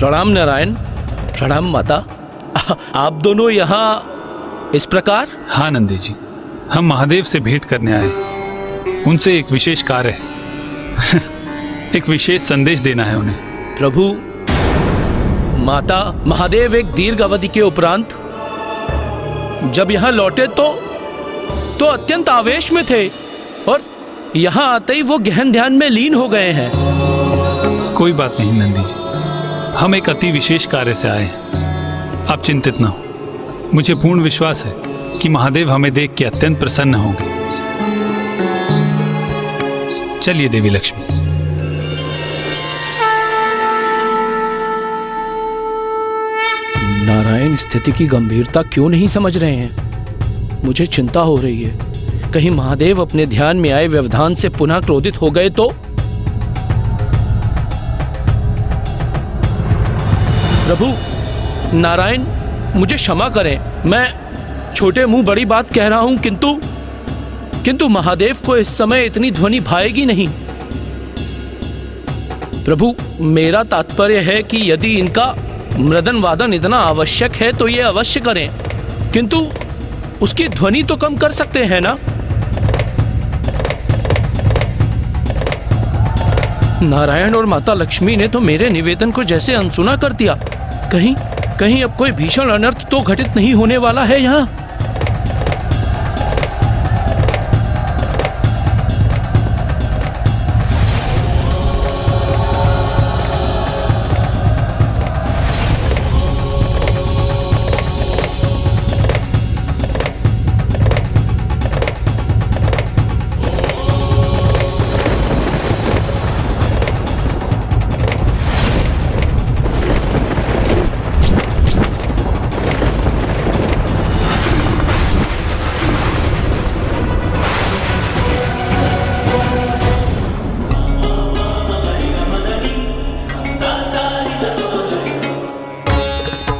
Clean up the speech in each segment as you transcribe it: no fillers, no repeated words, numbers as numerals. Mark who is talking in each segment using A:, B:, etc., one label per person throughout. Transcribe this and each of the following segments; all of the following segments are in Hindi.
A: प्रणाम नारायण। प्रणाम माता। आप दोनों यहाँ इस प्रकार?
B: हाँ नंदी जी, हम महादेव से भेंट करने आए। उनसे एक विशेष कार्य है। एक विशेष संदेश देना है उन्हें।
A: प्रभु, माता महादेव एक दीर्घ अवधि के उपरांत जब यहाँ लौटे तो अत्यंत आवेश में थे और यहाँ आते ही वो गहन ध्यान में लीन हो गए हैं।
B: कोई बात नहीं नंदी जी, हम एक अति विशेष कार्य से आए हैं। आप चिंतित ना हो। मुझे पूर्ण विश्वास है कि महादेव हमें देख के अत्यंत प्रसन्न होंगे। चलिए देवी लक्ष्मी।
A: नारायण स्थिति की गंभीरता क्यों नहीं समझ रहे हैं? मुझे चिंता हो रही है। कहीं महादेव अपने ध्यान में आए व्यवधान से पुनः क्रोधित हो गए तो? प्रभु नारायण, मुझे क्षमा करें। मैं छोटे मुंह बड़ी बात कह रहा हूं, किंतु महादेव को इस समय इतनी ध्वनि भाएगी नहीं। प्रभु, मेरा तात्पर्य है कि यदि इनका मृदन वादन इतना आवश्यक है तो ये अवश्य करें, किंतु उसकी ध्वनि तो कम कर सकते हैं ना? नारायण और माता लक्ष्मी ने तो मेरे निवेदन को जैसे अनसुना कर दिया। कहीं अब कोई भीषण अनर्थ तो घटित नहीं होने वाला है यहाँ?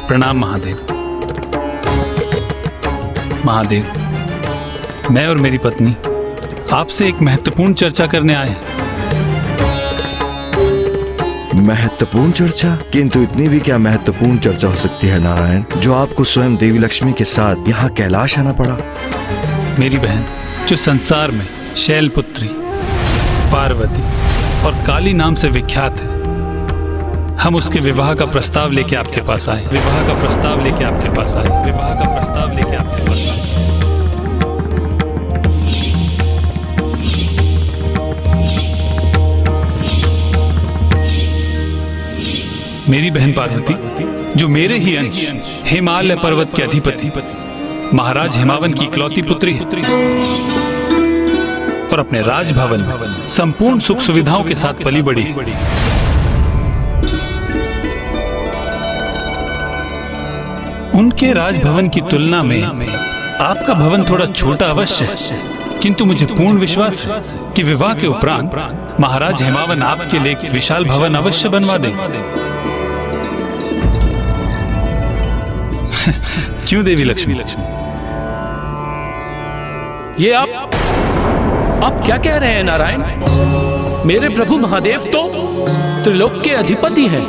B: प्रणाम महादेव। महादेव, मैं और मेरी पत्नी आपसे एक महत्वपूर्ण चर्चा करने आए हैं।
C: महत्वपूर्ण चर्चा? किंतु इतनी भी क्या महत्वपूर्ण चर्चा हो सकती है नारायण, जो आपको स्वयं देवी लक्ष्मी के साथ यहाँ कैलाश आना पड़ा?
B: मेरी बहन जो संसार में शैलपुत्री, पार्वती और काली नाम से विख्यात है, हम उसके विवाह का प्रस्ताव लेके आपके पास आए। विवाह का प्रस्ताव लेके आपके पास आए। विवाह का प्रस्ताव लेके आपके पास आए। मेरी बहन पार्वती जो मेरे ही अंश हिमालय पर्वत के अधिपति महाराज हिमावन की इकलौती पुत्री है और अपने राजभवन में संपूर्ण सुख सुविधाओं के साथ पली बड़ी है। उनके राजभवन की तुलना में आपका भवन थोड़ा छोटा अवश्य है, किंतु मुझे पूर्ण विश्वास है कि विवाह के उपरांत महाराज हिमावन आपके लिए एक विशाल भवन अवश्य बनवा देंगे। क्यों देवी लक्ष्मी?
A: ये आप क्या कह रहे हैं नारायण? मेरे प्रभु महादेव तो त्रिलोक के अधिपति हैं।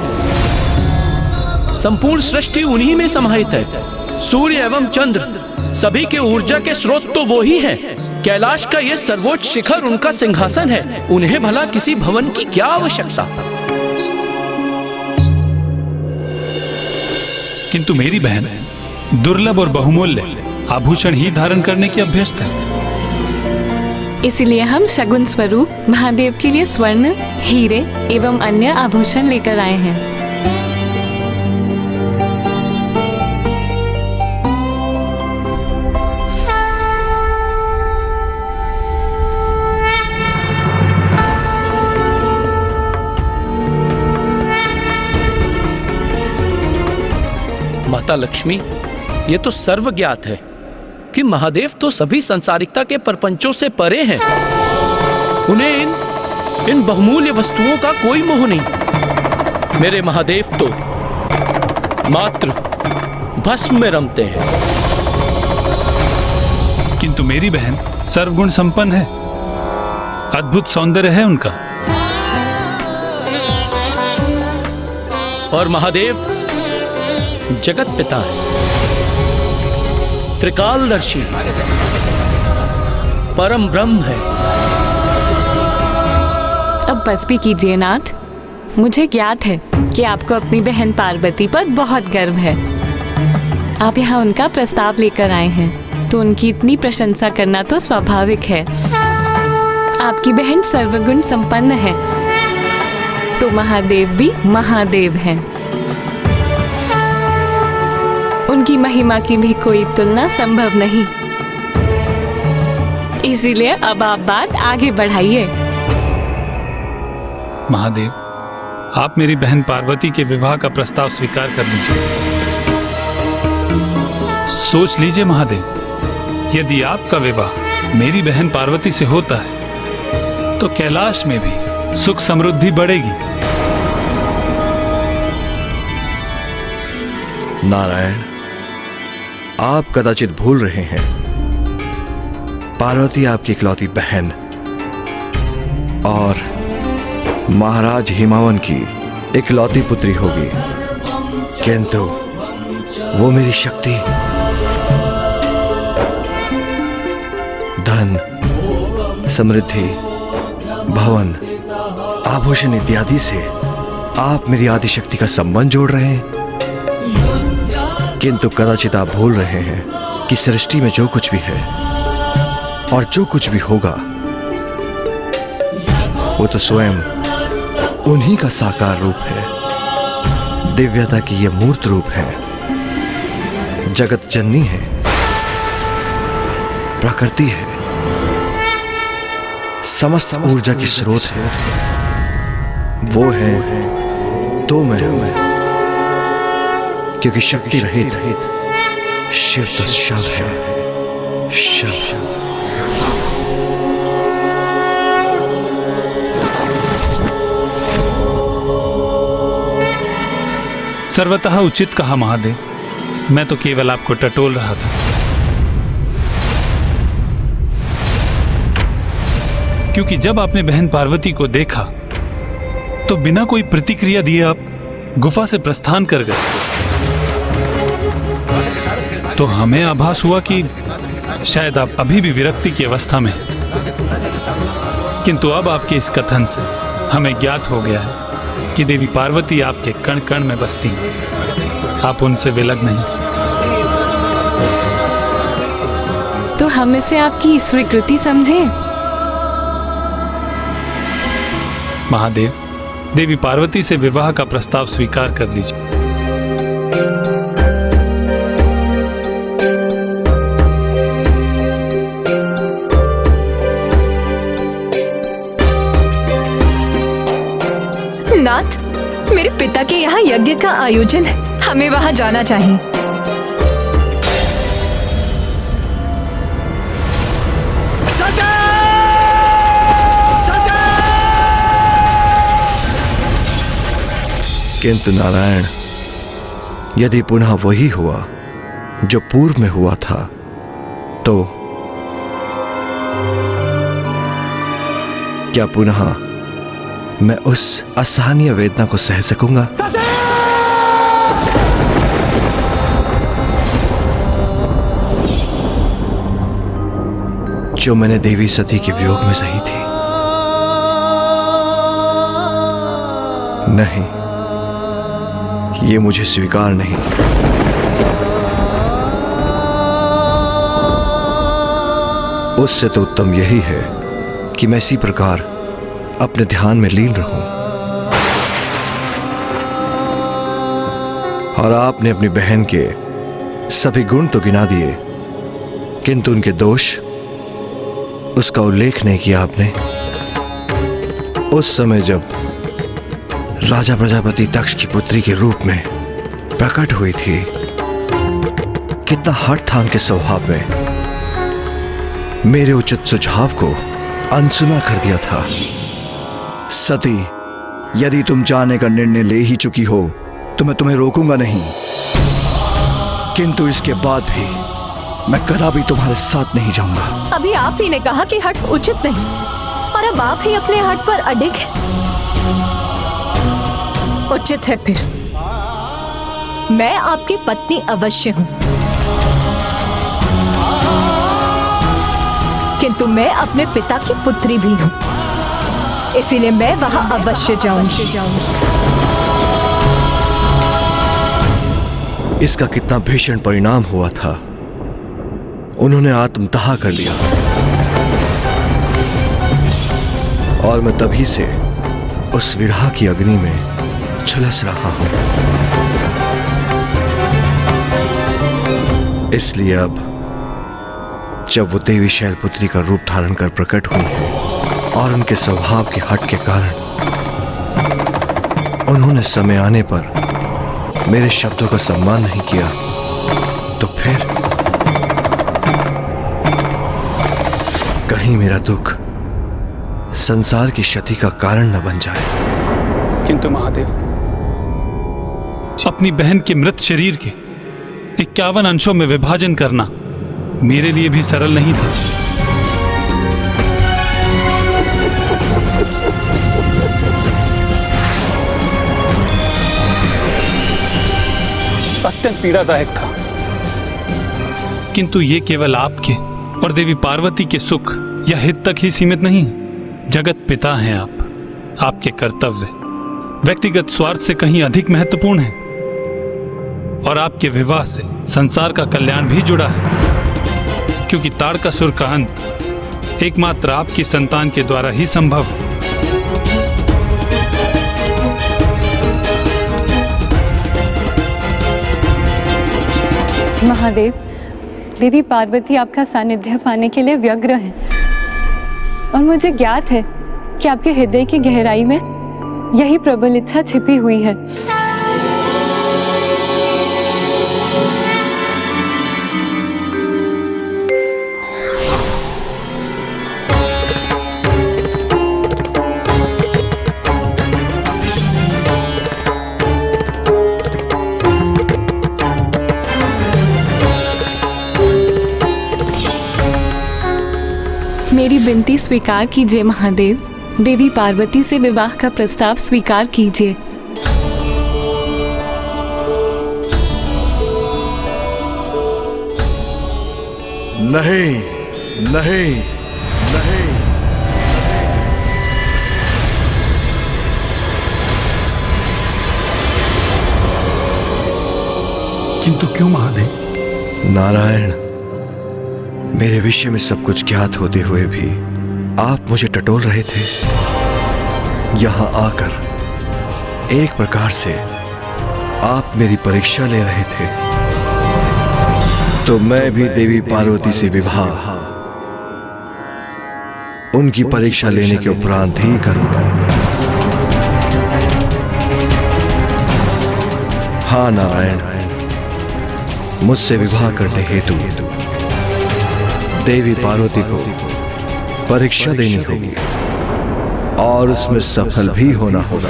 A: संपूर्ण सृष्टि उन्हीं में समाहित है। सूर्य एवं चंद्र सभी के ऊर्जा के स्रोत तो वो ही हैं। कैलाश का ये सर्वोच्च शिखर उनका सिंहासन है। उन्हें भला किसी भवन की क्या आवश्यकता?
B: किंतु मेरी बहन दुर्लभ और बहुमूल्य आभूषण ही धारण करने की अभ्यस्त है।
D: इसलिए हम शगुन स्वरूप महादेव के लिए स्वर्ण, हीरे एवं अन्य आभूषण लेकर आए हैं।
A: माता लक्ष्मी, ये तो सर्व ज्ञात है कि महादेव तो सभी संसारिकता के प्रपंचों से परे हैं। उन्हें इन बहुमूल्य वस्तुओं का कोई मोह नहीं। मेरे महादेव तो मात्र भस्म में रमते हैं।
B: किंतु मेरी बहन सर्वगुण संपन्न है, अद्भुत सौंदर्य है उनका।
A: और महादेव जगत पिता है, त्रिकालदर्शी, परम ब्रह्म है।
D: अब बस भी कीजिए नाथ। मुझे ज्ञात है कि आपको अपनी बहन पार्वती पर बहुत गर्व है। आप यहाँ उनका प्रस्ताव लेकर आए हैं, तो उनकी इतनी प्रशंसा करना तो स्वाभाविक है। आपकी बहन सर्वगुण संपन्न है, तो महादेव भी महादेव हैं। उनकी महिमा की भी कोई तुलना संभव नहीं। इसीलिए अब आप बात आगे बढ़ाइए।
B: महादेव, आप मेरी बहन पार्वती के विवाह का प्रस्ताव स्वीकार कर लीजिए। सोच लीजिए महादेव, यदि आपका विवाह मेरी बहन पार्वती से होता है तो कैलाश में भी सुख समृद्धि बढ़ेगी।
C: नारायण, आप कदाचित भूल रहे हैं, पार्वती आपकी इकलौती बहन और महाराज हिमावन की इकलौती पुत्री होगी, किंतु वो मेरी शक्ति, धन, समृद्धि, भवन, आभूषण इत्यादि से आप मेरी आदि शक्ति का संबंध जोड़ रहे हैं। किंतु कदाचित आप भूल रहे हैं कि सृष्टि में जो कुछ भी है और जो कुछ भी होगा वो तो स्वयं उन्हीं का साकार रूप है। दिव्यता की ये मूर्त रूप है, जगत जननी है, प्रकृति है, समस्त ऊर्जा की स्रोत है। वो है तो मैं हूं, क्योंकि शक्ति रहित शिव तो शव है, शव।
B: सर्वतः उचित कहा महादेव, मैं तो केवल आपको टटोल रहा था। क्योंकि जब आपने बहन पार्वती को देखा तो बिना कोई प्रतिक्रिया दिए आप गुफा से प्रस्थान कर गए। तो हमें आभास हुआ कि शायद आप अभी भी विरक्ति की अवस्था में हैं। किंतु अब आपके इस कथन से हमें ज्ञात हो गया है कि देवी पार्वती आपके कण कण में बसती हैं, आप उनसे विलग नहीं।
D: तो हम इसे आपकी स्वीकृति समझे।
B: महादेव, देवी पार्वती से विवाह का प्रस्ताव स्वीकार कर लीजिए।
E: नाथ, मेरे पिता के यहाँ यज्ञ का आयोजन है, हमें वहाँ जाना चाहिए।
C: किंतु नारायण, यदि पुनः वही हुआ जो पूर्व में हुआ था, तो क्या पुनः मैं उस असहनीय वेदना को सह सकूंगा? जो मैंने देवी सती के वियोग में सही थी। नहीं, ये मुझे स्वीकार नहीं। उससे तो उत्तम यही है कि मैं इसी प्रकार अपने ध्यान में लीन रहूं। और आपने अपनी बहन के सभी गुण तो गिना दिए, किंतु उनके दोष, उसका उल्लेख नहीं किया आपने। उस समय जब राजा प्रजापति दक्ष की पुत्री के रूप में प्रकट हुई थी, कितना हठ था उनके स्वभाव में। मेरे उचित सुझाव को अनसुना कर दिया था। सती, यदि तुम जाने का निर्णय ले ही चुकी हो तो मैं तुम्हें रोकूंगा नहीं, किंतु इसके बाद भी मैं कदापि तुम्हारे साथ नहीं जाऊंगा।
E: अभी आप ही ने कहा कि हठ उचित नहीं, और अब आप ही अपने हठ पर अडिग हैं। उचित है फिर मैं आपकी पत्नी अवश्य हूँ, किंतु मैं अपने पिता की पुत्री भी हूँ, इसीलिए मैं वहाँ अवश्य जाऊंगी।
C: इसका कितना भीषण परिणाम हुआ था। उन्होंने आत्मदाह कर लिया और मैं तभी से उस विरह की अग्नि में झुलस रहा हूं। इसलिए अब जब वो देवी शैलपुत्री का रूप धारण कर प्रकट हुई है और उनके स्वभाव के हट के कारण उन्होंने समय आने पर मेरे शब्दों का सम्मान नहीं किया, तो फिर कहीं मेरा दुख संसार की क्षति का कारण न बन जाए।
B: किंतु महादेव, अपनी बहन के मृत शरीर के 51 अंशों में विभाजन करना मेरे लिए भी सरल नहीं था। अत्यंत पीड़ादायक था, किंतु ये केवल आपके और देवी पार्वती के सुख या हित तक ही सीमित नहीं है। जगत पिता हैं आप। आपके कर्तव्य व्यक्तिगत स्वार्थ से कहीं अधिक महत्वपूर्ण है और आपके विवाह से संसार का कल्याण भी जुड़ा है, क्योंकि ताड़कासुर का अंत एकमात्र आपकी संतान के द्वारा ही संभव है।
D: महादेव, देवी पार्वती आपका सानिध्य पाने के लिए व्यग्र हैं और मुझे ज्ञात है कि आपके हृदय की गहराई में यही प्रबल इच्छा छिपी हुई है। मेरी विनती स्वीकार कीजिए महादेव। देवी पार्वती से विवाह का प्रस्ताव स्वीकार कीजिए।
C: नहीं, नहीं, नहीं।
B: किंतु क्यों महादेव?
C: नारायण, मेरे विषय में सब कुछ ज्ञात होते हुए भी आप मुझे टटोल रहे थे। यहां आकर एक प्रकार से आप मेरी परीक्षा ले रहे थे, तो मैं भी देवी पार्वती से विवाह उनकी परीक्षा लेने के उपरांत ही करूंगा। हाँ नारायण, मुझसे विवाह करने हेतु देवी पार्वती को परीक्षा देनी होगी और उसमें सफल भी होना होगा।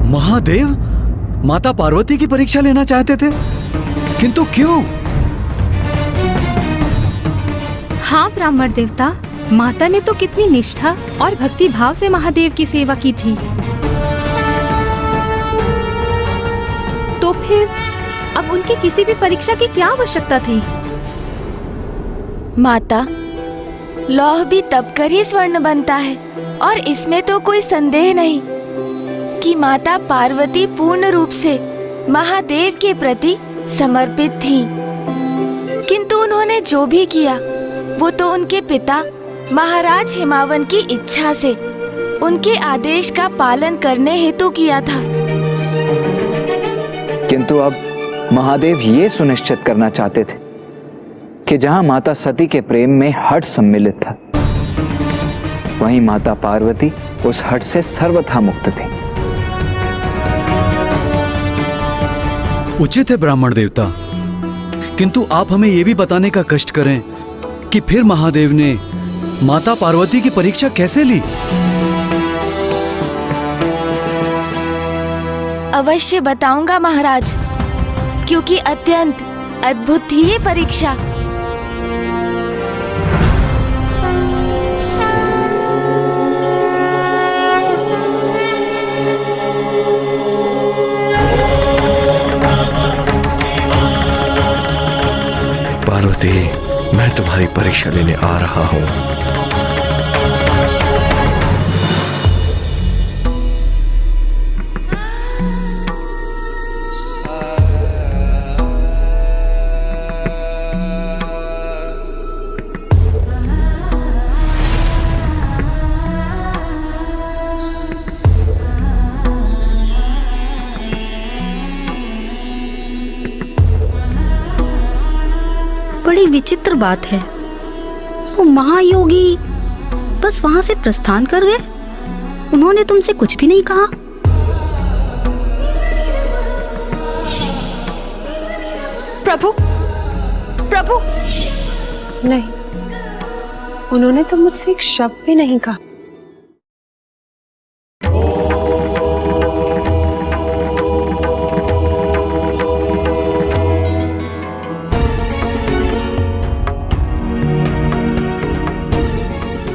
F: महादेव माता पार्वती की परीक्षा लेना चाहते थे, किंतु क्यों?
G: हाँ ब्राह्मण देवता, माता ने तो कितनी निष्ठा और भक्ति भाव से महादेव की सेवा की थी, तो फिर अब उनकी किसी भी परीक्षा की क्या आवश्यकता थी?
H: माता, लौह भी तब कर ही स्वर्ण बनता है और इसमें तो कोई संदेह नहीं कि माता पार्वती पूर्ण रूप से महादेव के प्रति समर्पित थीं। किंतु उन्होंने जो भी किया वो तो उनके पिता महाराज हिमावन की इच्छा से, उनके आदेश का पालन करने हेतु किया था।
I: किंतु अब महादेव ये सुनिश्चित करना चाहते थे कि जहां माता सती के प्रेम में हठ सम्मिलित था, वहीं माता पार्वती उस हठ से सर्वथा मुक्त थी।
F: उचित है ब्राह्मण देवता, किंतु आप हमें यह भी बताने का कष्ट करें कि फिर महादेव ने माता पार्वती की परीक्षा कैसे ली?
H: अवश्य बताऊंगा महाराज, क्योंकि अत्यंत अद्भुत थी ये परीक्षा।
C: पार्वती, मैं तुम्हारी परीक्षा लेने आ रहा हूं।
J: बड़ी विचित्र बात है, वो महायोगी बस वहां से प्रस्थान कर गए। उन्होंने तुमसे कुछ भी नहीं कहा।
E: प्रभु, प्रभु, नहीं, उन्होंने तो मुझसे एक शब्द भी नहीं कहा।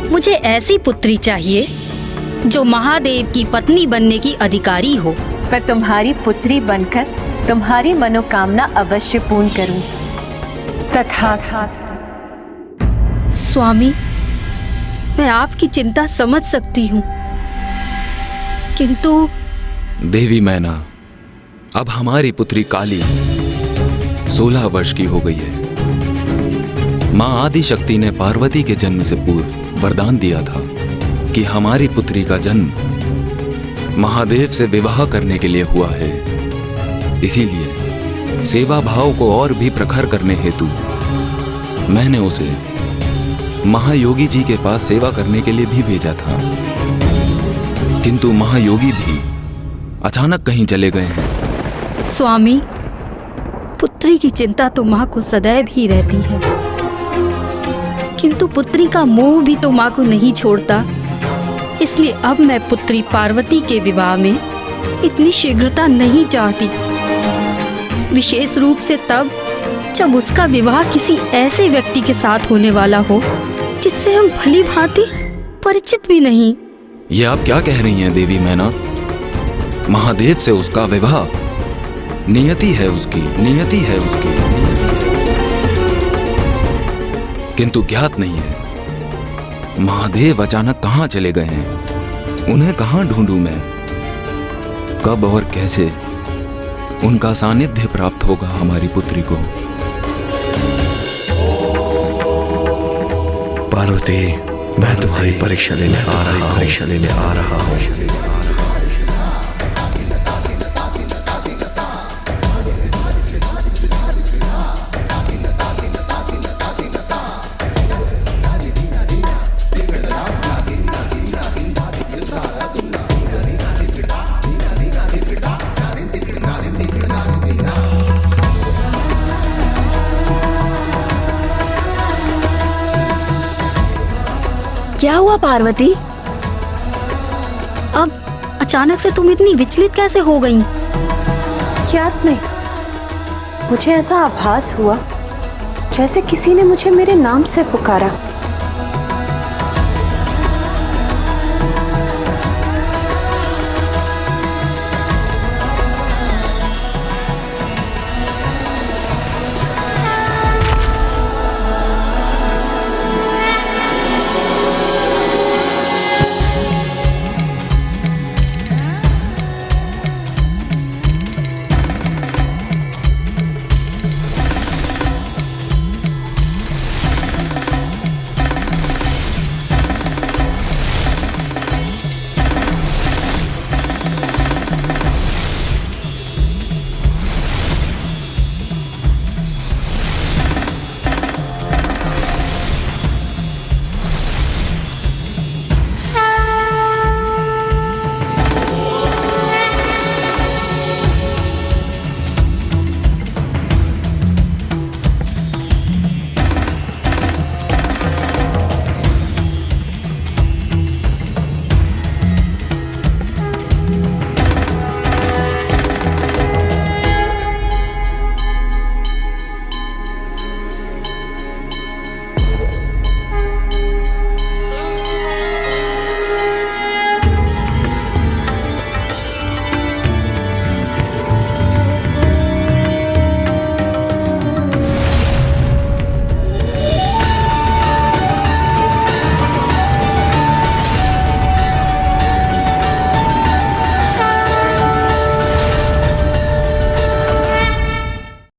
J: मुझे ऐसी पुत्री चाहिए जो महादेव की पत्नी बनने की अधिकारी हो।
E: मैं तुम्हारी पुत्री बनकर तुम्हारी मनोकामना अवश्य पूर्ण करूं। तथास्तु।
J: स्वामी, मैं आपकी चिंता समझ सकती हूँ, किंतु
K: देवी मैना, अब हमारी पुत्री काली 16 वर्ष की हो गई है। माँ आदि शक्ति ने पार्वती के जन्म से पूर्व वरदान दिया था कि हमारी पुत्री का जन्म महादेव से विवाह करने के लिए हुआ है। इसीलिए सेवा भाव को और भी प्रखर करने हेतु मैंने उसे महायोगी जी के पास सेवा करने के लिए भी भेजा था, किंतु महायोगी भी अचानक कहीं चले गए हैं।
J: स्वामी, पुत्री की चिंता तो माँ को सदैव ही रहती है, किंतु पुत्री का मोह भी तो माँ को नहीं छोड़ता। इसलिए अब मैं पुत्री पार्वती के विवाह में इतनी शीघ्रता नहीं चाहती, विशेष रूप से तब जब उसका विवाह किसी ऐसे व्यक्ति के साथ होने वाला हो जिससे हम भली भांति परिचित भी नहीं।
K: ये आप क्या कह रही हैं देवी मैना? महादेव से उसका विवाह नियति है उसकी, नियति है उसकी, किंतु ज्ञात नहीं है महादेव अचानक कहां चले गए हैं। उन्हें कहां ढूंढूं मैं? कब और कैसे उनका सानिध्य प्राप्त होगा हमारी पुत्री को?
C: पार्वती, मैं तुम्हारी परीक्षा लेने आ रहा हूं।
H: क्या हुआ पार्वती?
J: अब अचानक से तुम इतनी विचलित कैसे हो गई?
E: ज्ञात नहीं, मुझे ऐसा आभास हुआ जैसे किसी ने मुझे मेरे नाम से पुकारा।